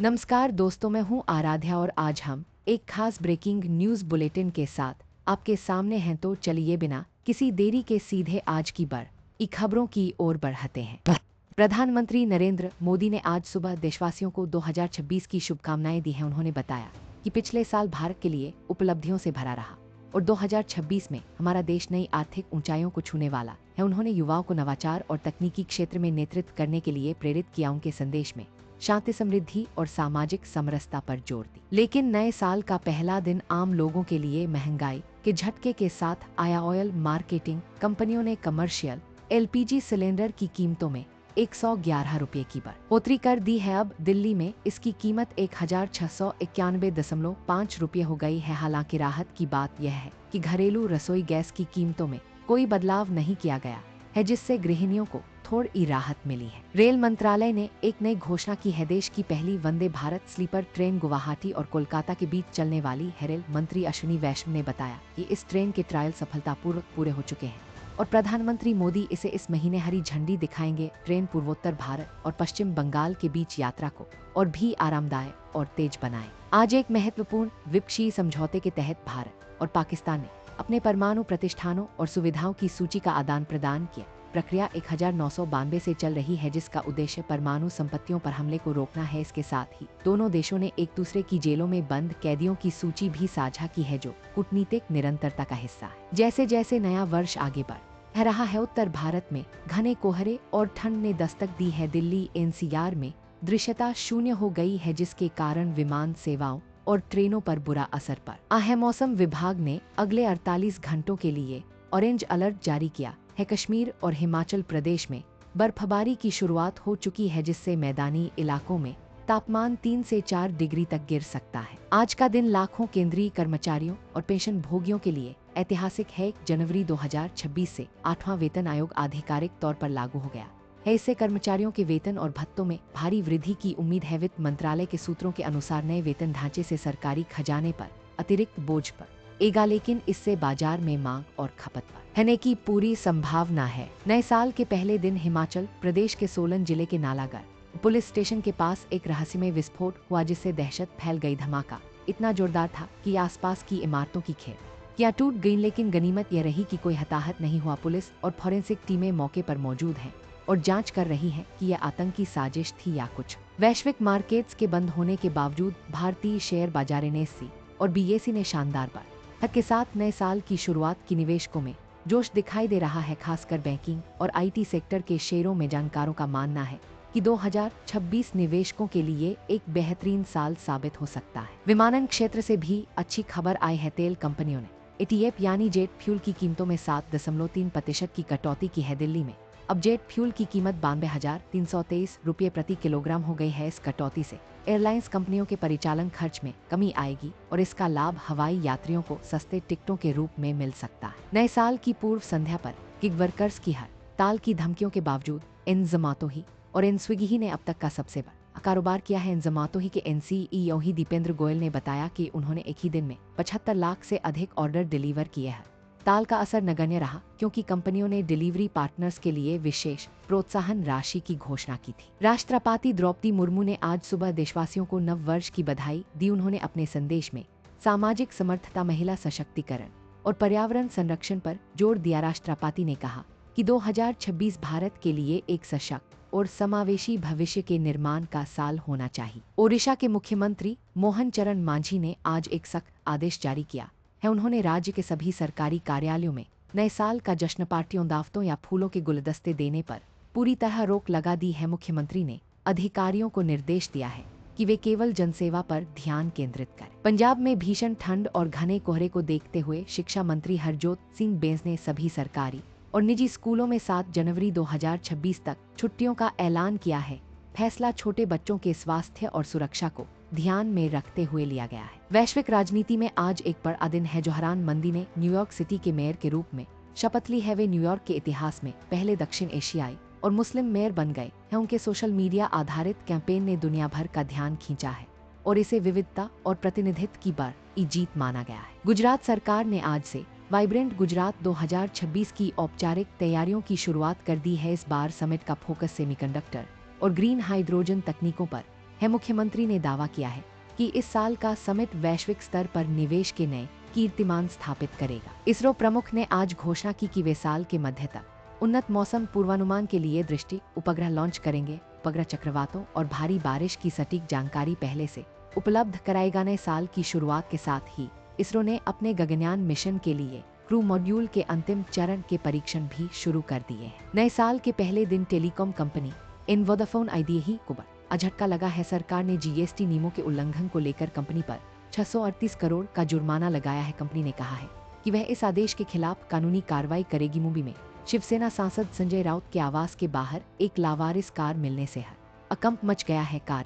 नमस्कार दोस्तों, मैं हूं आराध्या और आज हम एक खास ब्रेकिंग न्यूज बुलेटिन के साथ आपके सामने हैं। तो चलिए बिना किसी देरी के सीधे आज की बड़ी खबरों की ओर बढ़ते हैं। प्रधानमंत्री नरेंद्र मोदी ने आज सुबह देशवासियों को 2026 की शुभकामनाएं दी हैं। उन्होंने बताया कि पिछले साल भारत के लिए उपलब्धियों से भरा रहा और 2026 में हमारा देश नई आर्थिक ऊंचाइयों को छूने वाला है। उन्होंने युवाओं को नवाचार और तकनीकी क्षेत्र में नेतृत्व करने के लिए प्रेरित किया। उनके संदेश में शांति, समृद्धि और सामाजिक समरसता पर जोर दी। लेकिन नए साल का पहला दिन आम लोगों के लिए महंगाई के झटके के साथ आया। ऑयल मार्केटिंग कंपनियों ने कमर्शियल एलपीजी सिलेंडर की कीमतों में 111 रुपये की बढ़ोतरी कर दी है। अब दिल्ली में इसकी कीमत 1691.5 रुपये हो गई है। हालांकि राहत की बात यह है कि घरेलू रसोई गैस की कीमतों में कोई बदलाव नहीं किया गया है, जिससे गृहिणियों को थोड़ी राहत मिली है। रेल मंत्रालय ने एक नई घोषणा की है। देश की पहली वंदे भारत स्लीपर ट्रेन गुवाहाटी और कोलकाता के बीच चलने वाली है। रेल मंत्री अश्विनी वैष्णव ने बताया कि इस ट्रेन के ट्रायल सफलतापूर्वक पूरे हो चुके हैं और प्रधानमंत्री मोदी इसे इस महीने हरी झंडी दिखाएंगे। ट्रेन पूर्वोत्तर भारत और पश्चिम बंगाल के बीच यात्रा को और भी आरामदायक और तेज बनाए। आज एक महत्वपूर्ण द्विपक्षीय समझौते के तहत भारत और पाकिस्तान ने अपने परमाणु प्रतिष्ठानों और सुविधाओं की सूची का आदान प्रदान किया। प्रक्रिया 1992 से चल रही है, जिसका उद्देश्य परमाणु संपत्तियों पर हमले को रोकना है। इसके साथ ही दोनों देशों ने एक दूसरे की जेलों में बंद कैदियों की सूची भी साझा की है, जो कूटनीतिक निरंतरता का हिस्सा है। जैसे जैसे नया वर्ष आगे बढ़ रहा है, उत्तर भारत में घने कोहरे और ठंड ने दस्तक दी है। दिल्ली एनसीआर में दृश्यता शून्य हो गई है, जिसके कारण विमान सेवाओं और ट्रेनों पर बुरा असर पड़ा है। मौसम विभाग ने अगले 48 घंटों के लिए ऑरेंज अलर्ट जारी किया है। कश्मीर और हिमाचल प्रदेश में बर्फबारी की शुरुआत हो चुकी है, जिससे मैदानी इलाकों में तापमान 3 से 4 डिग्री तक गिर सकता है। आज का दिन लाखों केंद्रीय कर्मचारियों और पेंशन भोगियों के लिए ऐतिहासिक है। जनवरी 2026 से 8वां वेतन आयोग आधिकारिक तौर पर लागू हो गया है। इससे कर्मचारियों के वेतन और भत्तों में भारी वृद्धि की उम्मीद है। वित्त मंत्रालय के सूत्रों के अनुसार नए वेतन ढांचे से सरकारी खजाने पर अतिरिक्त बोझ पड़ेगा, लेकिन इससे बाजार में मांग और खपत बढ़ने की पूरी संभावना है। नए साल के पहले दिन हिमाचल प्रदेश के सोलन जिले के नालागढ़ पुलिस स्टेशन के पास एक रहस्यमय विस्फोट हुआ, जिससे दहशत फैल गई। धमाका इतना जोरदार था कि आसपास की इमारतों की खिड़कियां टूट गईं, लेकिन गनीमत यह रही कि कोई हताहत नहीं हुआ। पुलिस और फॉरेंसिक टीमें मौके पर मौजूद हैं और जांच कर रही हैं कि यह आतंकी साजिश थी या कुछ। वैश्विक मार्केट्स के बंद होने के बावजूद भारतीय शेयर बाजारों ने NSE और BSE ने शानदार बढ़त के साथ नए साल की शुरुआत की। निवेशकों में जोश दिखाई दे रहा है, खासकर बैंकिंग और IT सेक्टर के शेयरों में। जानकारों का मानना है कि 2026 निवेशकों के लिए एक बेहतरीन साल साबित हो सकता है। विमानन क्षेत्र से भी अच्छी खबर आई है। तेल कंपनियों ने ETF यानी जेट फ्यूल की कीमतों में 7.3% की कटौती की है। दिल्ली में अब जेट फ्यूल की कीमत 92,323 रुपये प्रति किलोग्राम हो गई है। इस कटौती से एयरलाइंस कंपनियों के परिचालन खर्च में कमी आएगी और इसका लाभ हवाई यात्रियों को सस्ते टिकटों के रूप में मिल सकता है। नए साल की पूर्व संध्या पर गिग वर्कर्स की हड़ताल की धमकियों के बावजूद जोमैटो ही और स्विगी ने अब तक का सबसे बड़ा कारोबार किया है। जोमैटो ही के CEO ही दीपेंद्र गोयल ने बताया कि उन्होंने एक ही दिन में 75 लाख से अधिक ऑर्डर डिलीवर किए हैं। ताल का असर नगण्य रहा, क्योंकि कंपनियों ने डिलीवरी पार्टनर्स के लिए विशेष प्रोत्साहन राशि की घोषणा की थी। राष्ट्रपति द्रौपदी मुर्मू ने आज सुबह देशवासियों को नव वर्ष की बधाई दी। उन्होंने अपने संदेश में सामाजिक समर्थता, महिला सशक्तिकरण और पर्यावरण संरक्षण पर जोर दिया। राष्ट्रपति ने कहा कि 2026 भारत के लिए एक सशक्त और समावेशी भविष्य के निर्माण का साल होना चाहिए। ओडिशा के मुख्यमंत्री मोहन चरण मांझी ने आज एक सख्त आदेश जारी किया है। उन्होंने राज्य के सभी सरकारी कार्यालयों में नए साल का जश्न पार्टियों, दावतों या फूलों के गुलदस्ते देने पर पूरी तरह रोक लगा दी है। मुख्यमंत्री ने अधिकारियों को निर्देश दिया है कि वे केवल जनसेवा पर ध्यान केंद्रित करें। पंजाब में भीषण ठंड और घने कोहरे को देखते हुए शिक्षा मंत्री हरजोत सिंह बेंस ने सभी सरकारी और निजी स्कूलों में 7 जनवरी 2026 तक छुट्टियों का ऐलान किया है। फैसला छोटे बच्चों के स्वास्थ्य और सुरक्षा को ध्यान में रखते हुए लिया गया है। वैश्विक राजनीति में आज एक बड़ा दिन है। जोहरान मंदी ने न्यूयॉर्क सिटी के मेयर के रूप में शपथ ली है। वे न्यूयॉर्क के इतिहास में पहले दक्षिण एशियाई और मुस्लिम मेयर बन गए हैं। उनके सोशल मीडिया आधारित कैंपेन ने दुनिया भर का ध्यान खींचा है और इसे विविधता और प्रतिनिधित्व की बड़ी जीत माना गया है। गुजरात सरकार ने आज से वाइब्रेंट गुजरात 2026 की औपचारिक तैयारियों की शुरुआत कर दी है। इस बार समिट का फोकस सेमीकंडक्टर और ग्रीन हाइड्रोजन तकनीकों पर है। मुख्यमंत्री ने दावा किया है कि इस साल का समिट वैश्विक स्तर पर निवेश के नए कीर्तिमान स्थापित करेगा। इसरो प्रमुख ने आज घोषणा की कि वे साल के मध्य तक उन्नत मौसम पूर्वानुमान के लिए दृष्टि उपग्रह लॉन्च करेंगे। उपग्रह चक्रवातों और भारी बारिश की सटीक जानकारी पहले से उपलब्ध कराएगा। नए साल की शुरुआत के साथ ही इसरो ने अपने गगनयान मिशन के लिए क्रू मॉड्यूल के अंतिम चरण के परीक्षण भी शुरू कर दिए हैं। नए साल के पहले दिन टेलीकॉम कंपनी वोडाफोन आइडिया को बड़ा झटका लगा है। सरकार ने जीएसटी नियमों के उल्लंघन को लेकर कंपनी पर 638 करोड़ का जुर्माना लगाया है। कंपनी ने कहा है कि वह इस आदेश के खिलाफ कानूनी कार्रवाई करेगी। मुंबई में शिवसेना सांसद संजय राउत के आवास के बाहर एक लावारिस कार मिलने से अकंप मच गया है। कार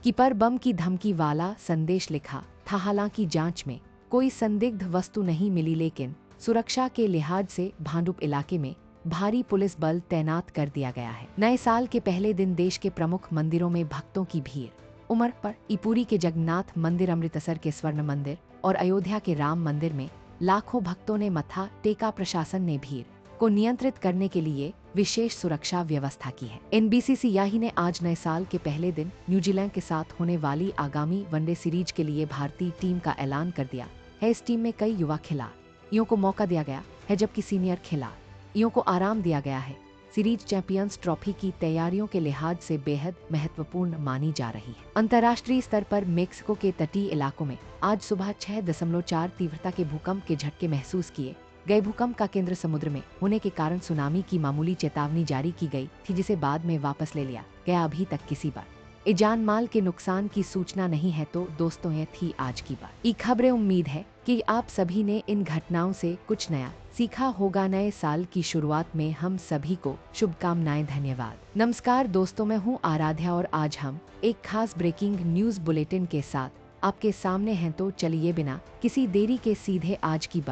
की पर बम की धमकी वाला संदेश लिखा था। हालांकि जांच में कोई संदिग्ध वस्तु नहीं मिली, लेकिन सुरक्षा के लिहाज से भांडुप इलाके में भारी पुलिस बल तैनात कर दिया गया है। नए साल के पहले दिन देश के प्रमुख मंदिरों में भक्तों की भीड़ उमड़ पड़ी। पुरी के जगन्नाथ मंदिर, अमृतसर के स्वर्ण मंदिर और अयोध्या के राम मंदिर में लाखों भक्तों ने मत्था टेका। प्रशासन ने भीड़ को नियंत्रित करने के लिए विशेष सुरक्षा व्यवस्था की है। NBCCI ने आज नए साल के पहले दिन न्यूजीलैंड के साथ होने वाली आगामी वनडे सीरीज के लिए भारतीय टीम का ऐलान कर दिया है। इस टीम में कई युवा खिलाड़ियों को मौका दिया गया है, जबकि सीनियर खिलाड़ियों को आराम दिया गया है। सीरीज चैंपियंस ट्रॉफी की तैयारियों के लिहाज से बेहद महत्वपूर्ण मानी जा रही है। अंतर्राष्ट्रीय स्तर पर मेक्सिको के तटीय इलाकों में आज सुबह 6.4 तीव्रता के भूकंप के झटके महसूस किए गए। भूकंप का केंद्र समुद्र में होने के कारण सुनामी की मामूली चेतावनी जारी की गई थी, जिसे बाद में वापस ले लिया गया। अभी तक किसी जान माल के नुकसान की सूचना नहीं है। तो दोस्तों, ये थी आज की खबरें। उम्मीद है कि आप सभी ने इन घटनाओं से कुछ नया सीखा होगा। नए साल की शुरुआत में हम सभी को शुभकामनाएं। धन्यवाद। नमस्कार दोस्तों, मैं हूं आराध्या और आज हम एक खास ब्रेकिंग न्यूज बुलेटिन के साथ आपके सामने हैं। तो चलिए बिना किसी देरी के सीधे आज की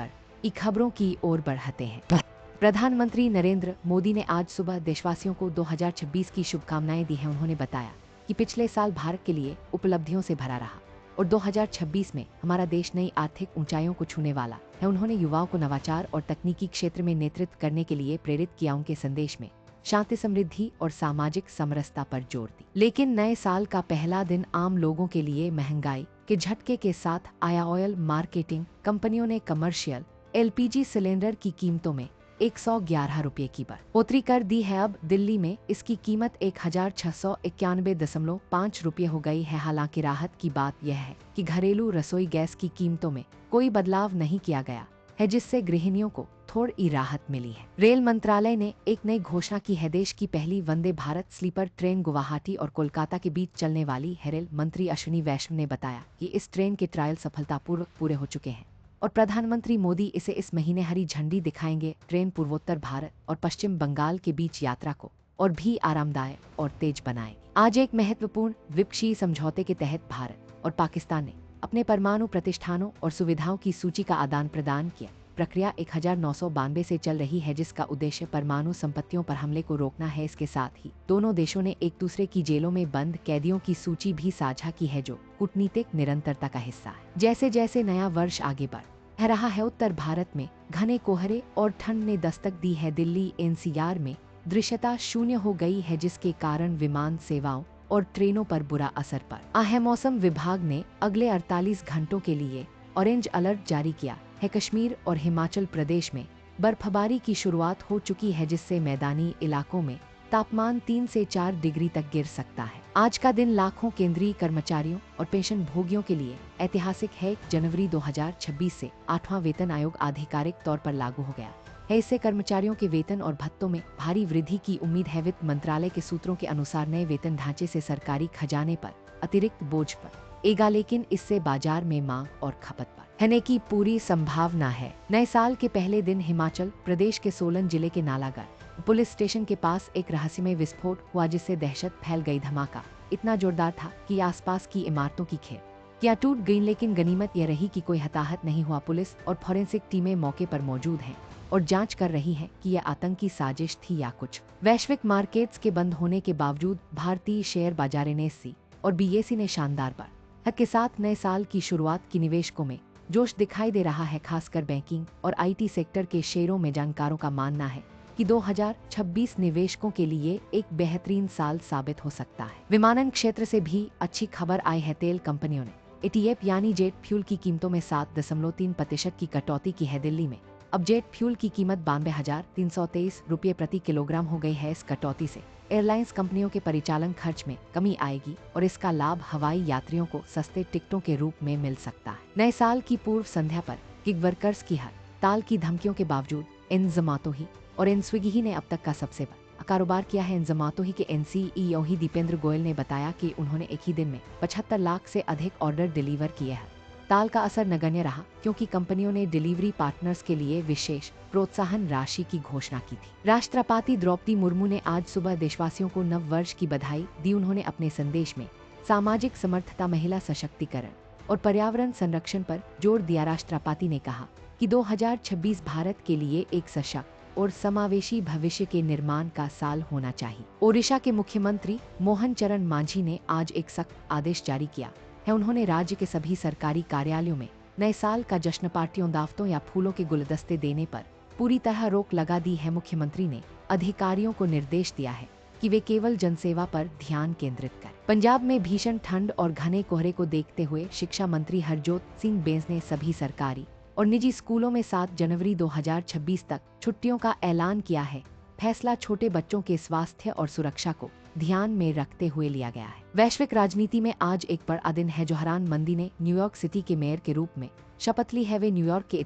खबरों की ओर बढ़ते हैं। प्रधानमंत्री नरेंद्र मोदी ने आज सुबह देशवासियों को 2026 की शुभकामनाएं दी हैं। उन्होंने बताया कि पिछले साल भारत के लिए उपलब्धियों से भरा रहा और 2026 में हमारा देश नई आर्थिक ऊंचाइयों को छूने वाला है। उन्होंने युवाओं को नवाचार और तकनीकी क्षेत्र में नेतृत्व करने के लिए प्रेरित किया। उनके संदेश में शांति, समृद्धि और सामाजिक समरसता पर जोर दी। लेकिन नए साल का पहला दिन आम लोगों के लिए महंगाई के झटके के साथ आया। ऑयल मार्केटिंग कंपनियों ने कमर्शियल LPG सिलेंडर की कीमतों में 111 रुपये की बढ़ोतरी कर दी है। अब दिल्ली में इसकी कीमत 1691.5 रुपये हो गई है। हालांकि राहत की बात यह है कि घरेलू रसोई गैस की कीमतों में कोई बदलाव नहीं किया गया है, जिससे गृहिणियों को थोड़ी राहत मिली है। रेल मंत्रालय ने एक नई घोषणा की है। देश की पहली वंदे भारत स्लीपर ट्रेन गुवाहाटी और कोलकाता के बीच चलने वाली है। रेल मंत्री अश्विनी वैष्णव ने बताया कि इस ट्रेन के ट्रायल सफलतापूर्वक पूरे हो चुके हैं और प्रधानमंत्री मोदी इसे इस महीने हरी झंडी दिखाएंगे। ट्रेन पूर्वोत्तर भारत और पश्चिम बंगाल के बीच यात्रा को और भी आरामदायक और तेज बनाएगी। आज एक महत्वपूर्ण द्विपक्षीय समझौते के तहत भारत और पाकिस्तान ने अपने परमाणु प्रतिष्ठानों और सुविधाओं की सूची का आदान प्रदान किया। प्रक्रिया 1992 से चल रही है, जिसका उद्देश्य परमाणु संपत्तियों पर हमले को रोकना है। इसके साथ ही दोनों देशों ने एक दूसरे की जेलों में बंद कैदियों की सूची भी साझा की है, जो कूटनीतिक निरंतरता का हिस्सा है। जैसे जैसे नया वर्ष आगे बढ़ रहा है, उत्तर भारत में घने कोहरे और ठंड ने दस्तक दी है। दिल्ली NCR में दृश्यता शून्य हो गई है, जिसके कारण विमान सेवाओं और ट्रेनों पर बुरा असर पड़ा है। मौसम विभाग ने अगले 48 घंटों के लिए ऑरेंज अलर्ट जारी किया है। कश्मीर और हिमाचल प्रदेश में बर्फबारी की शुरुआत हो चुकी है, जिससे मैदानी इलाकों में तापमान 3 से 4 डिग्री तक गिर सकता है। आज का दिन लाखों केंद्रीय कर्मचारियों और पेंशन भोगियों के लिए ऐतिहासिक है। जनवरी 2026 से 8वां वेतन आयोग आधिकारिक तौर पर लागू हो गया है। इससे कर्मचारियों के वेतन और भत्तों में भारी वृद्धि की उम्मीद है। वित्त मंत्रालय के सूत्रों के अनुसार नए वेतन ढांचे से सरकारी खजाने पर अतिरिक्त बोझ पड़ेगा, लेकिन इससे बाजार में मांग और खपत बढ़ने की पूरी संभावना है। नए साल के पहले दिन हिमाचल प्रदेश के सोलन जिले के नालागढ़ पुलिस स्टेशन के पास एक रहस्यमय विस्फोट हुआ, जिससे दहशत फैल गई। धमाका इतना जोरदार था कि आसपास की इमारतों की खिड़कियां टूट गईं, लेकिन गनीमत यह रही कि कोई हताहत नहीं हुआ। पुलिस और फॉरेंसिक टीमें मौके पर मौजूद हैं और जांच कर रही हैं कि यह आतंकी साजिश थी या कुछ। वैश्विक मार्केट्स के बंद होने के बावजूद भारतीय शेयर बाजार NSE और BSE ने शानदार बढ़त के साथ नए साल की शुरुआत की। निवेशकों में जोश दिखाई दे रहा है, खासकर बैंकिंग और IT सेक्टर के शेयरों में। जानकारों का मानना है कि कि 2026 निवेशकों के लिए एक बेहतरीन साल साबित हो सकता है। विमानन क्षेत्र से भी अच्छी खबर आई है। तेल कंपनियों ने एटीएफ यानी जेट फ्यूल की कीमतों में 7.3% की कटौती की है। दिल्ली में अब जेट फ्यूल की कीमत 92,323 रुपये प्रति किलोग्राम हो गई है। इस कटौती से एयरलाइंस कंपनियों के परिचालन खर्च में कमी आएगी और इसका लाभ हवाई यात्रियों को सस्ते टिकटों के रूप में मिल सकता है। नए साल की पूर्व संध्या पर गिग वर्कर्स की हड़ताल की धमकियों के बावजूद इन ज़ोमैटो और इन स्विगी ने अब तक का सबसे बड़ा कारोबार किया है। इन ज़ोमैटो के एनसीईओ दीपेंद्र गोयल ने बताया कि उन्होंने एक ही दिन में 75 लाख से अधिक ऑर्डर डिलीवर किए हैं। ताल का असर नगण्य रहा क्योंकि कंपनियों ने डिलीवरी पार्टनर्स के लिए विशेष प्रोत्साहन राशि की घोषणा की थी। राष्ट्रपति द्रौपदी मुर्मू ने आज सुबह देशवासियों को नव वर्ष की बधाई दी। उन्होंने अपने संदेश में सामाजिक समर्थता, महिला सशक्तिकरण और पर्यावरण संरक्षण पर जोर दिया। राष्ट्रपति ने कहा कि 2026 भारत के लिए एक सशक्त और समावेशी भविष्य के निर्माण का साल होना चाहिए। ओडिशा के मुख्यमंत्री मोहन चरण मांझी ने आज एक सख्त आदेश जारी किया है। उन्होंने राज्य के सभी सरकारी कार्यालयों में नए साल का जश्न पार्टियों, दावतों या फूलों के गुलदस्ते देने पर पूरी तरह रोक लगा दी है। मुख्यमंत्री ने अधिकारियों को निर्देश दिया है कि वे केवल जनसेवा पर ध्यान केंद्रित करें। पंजाब में भीषण ठंड और घने कोहरे को देखते हुए शिक्षा मंत्री हरजोत सिंह बेंस ने सभी सरकारी और निजी स्कूलों में 7 जनवरी 2026 तक छुट्टियों का ऐलान किया है। फैसला छोटे बच्चों के स्वास्थ्य और सुरक्षा को ध्यान में रखते हुए लिया गया है। वैश्विक राजनीति में आज एक बड़ा दिन है। जोहरान मंदी ने न्यूयॉर्क सिटी के मेयर के रूप में शपथ ली है। वे न्यूयॉर्क के